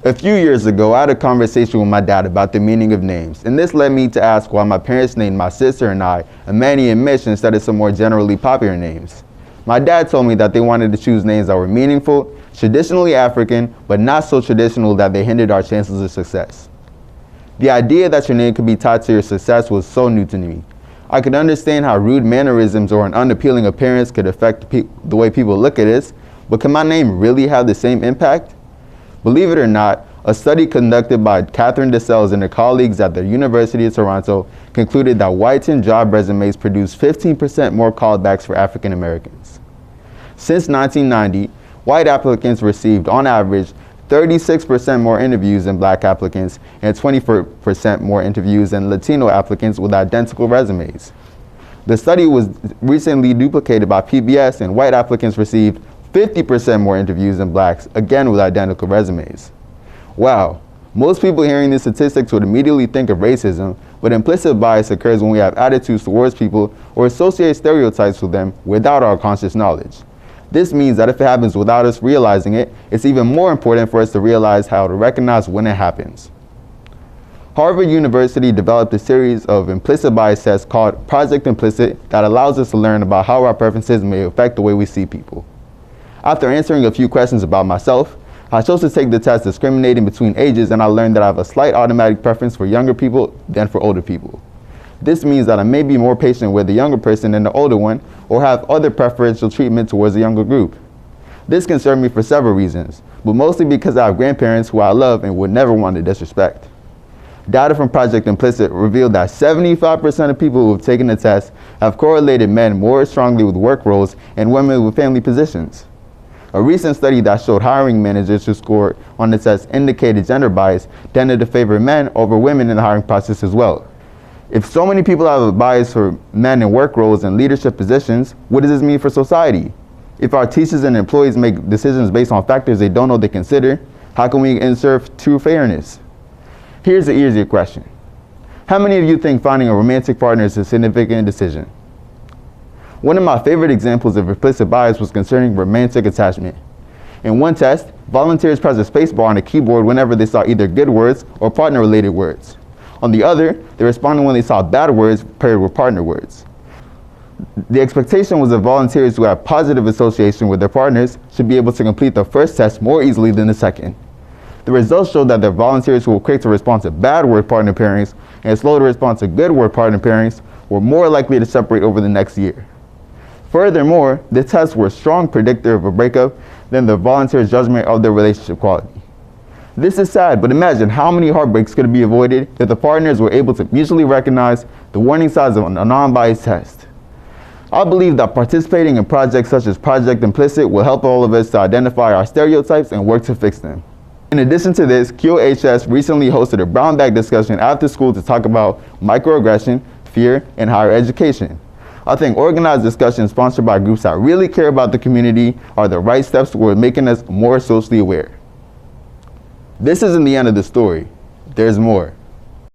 A few years ago, I had a conversation with my dad about the meaning of names, and this led me to ask why my parents named my sister and I Amani and Mich instead of some more generally popular names. My dad told me that they wanted to choose names that were meaningful, traditionally African, but not so traditional that they hindered our chances of success. The idea that your name could be tied to your success was so new to me. I could understand how rude mannerisms or an unappealing appearance could affect the way people look at us, but can my name really have the same impact? Believe it or not, a study conducted by Catherine DeSales and her colleagues at the University of Toronto concluded that whitened job resumes produce 15% more callbacks for African Americans. Since 1990, white applicants received, on average, 36% more interviews than black applicants and 24% more interviews than Latino applicants with identical resumes. The study was recently duplicated by PBS, and white applicants received 50% more interviews than blacks, again with identical resumes. Wow, most people hearing these statistics would immediately think of racism, but implicit bias occurs when we have attitudes towards people or associate stereotypes with them without our conscious knowledge. This means that if it happens without us realizing it, it's even more important for us to realize how to recognize when it happens. Harvard University developed a series of implicit bias tests called Project Implicit that allows us to learn about how our preferences may affect the way we see people. After answering a few questions about myself, I chose to take the test discriminating between ages, and I learned that I have a slight automatic preference for younger people than for older people. This means that I may be more patient with the younger person than the older one, or have other preferential treatment towards the younger group. This concerned me for several reasons, but mostly because I have grandparents who I love and would never want to disrespect. Data from Project Implicit revealed that 75% of people who have taken the test have correlated men more strongly with work roles and women with family positions. A recent study that showed hiring managers who scored on the test indicated gender bias tended to favor men over women in the hiring process as well. If so many people have a bias for men in work roles and leadership positions, what does this mean for society? If our teachers and employees make decisions based on factors they don't know they consider, how can we ensure true fairness? Here's the easier question. How many of you think finding a romantic partner is a significant decision? One of my favorite examples of implicit bias was concerning romantic attachment. In one test, volunteers pressed a spacebar on a keyboard whenever they saw either good words or partner-related words. On the other, they responded when they saw bad words paired with partner words. The expectation was that volunteers who have positive association with their partners should be able to complete the first test more easily than the second. The results showed that the volunteers who were quick to respond to bad word partner pairings and slow to respond to good word partner pairings were more likely to separate over the next year. Furthermore, the tests were a strong predictor of a breakup than the volunteer's judgment of their relationship quality. This is sad, but imagine how many heartbreaks could be avoided if the partners were able to mutually recognize the warning signs of a non-biased test. I believe that participating in projects such as Project Implicit will help all of us to identify our stereotypes and work to fix them. In addition to this, QHS recently hosted a brown bag discussion after school to talk about microaggression, fear, and higher education. I think organized discussions sponsored by groups that really care about the community are the right steps toward making us more socially aware. This isn't the end of the story. There's more.